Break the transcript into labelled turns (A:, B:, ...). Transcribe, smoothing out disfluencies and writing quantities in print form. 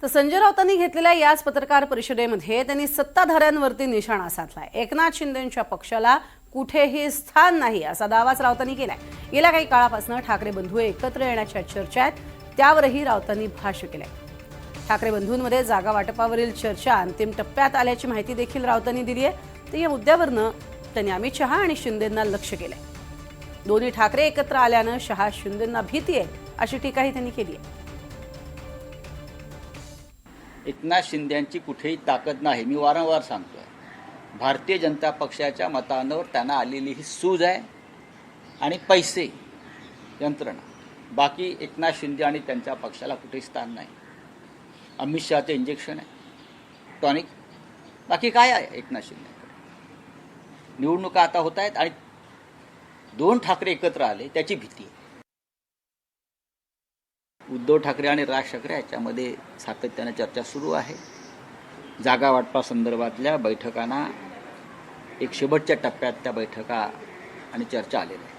A: तर संजय राऊतांनी घेतलेल्या याच पत्रकार परिषदेमध्ये त्यांनी सत्ताधाऱ्यांवरती निशाणा साधलाय। एकनाथ शिंदेंच्या पक्षाला कुठेही स्थान नाही असा दावाच राऊतांनी केलाय। गेल्या काही काळापासून ठाकरे बंधू एकत्र येण्याच्या चर्चा आहेत, त्यावरही राऊतांनी भाष्य केलंय। ठाकरे बंधूंमध्ये जागा वाटपावरील चर्चा अंतिम टप्प्यात आल्याची माहिती देखील राऊतांनी दिली आहे। तर या मुद्द्यावरनं त्यांनी अमित शहा आणि शिंदेंना लक्ष्य केलंय। दोन्ही ठाकरे एकत्र आल्यानं शहा शिंदेंना भीती आहे अशी टीकाही त्यांनी केली आहे।
B: एकनाथ शिंदेंची कुठेही ताकद नाही, मी वारंवार सांगतोय। भारतीय जनता पक्षाच्या मतांवर त्यांना आलेली ही सूज आहे आणि पैसे यंत्रणा, बाकी एकनाथ शिंदे आणि त्यांच्या पक्षाला कुठेही स्थान नाही। अमित शहाचे इंजेक्शन आहे, टॉनिक, बाकी काय आहे एकनाथ शिंदेकडे? निवडणुका आता होत आहेत आणि दोन ठाकरे एकत्र आले त्याची भीती आहे। उद्धव ठाकरे आणि राज ठाकरे याच्यामध्ये सातत्याने चर्चा सुरू आहे। जागा वाटपासंदर्भातल्या बैठकांना एक शेवटच्या टप्प्यात त्या बैठका आणि चर्चा आलेल्या आहे।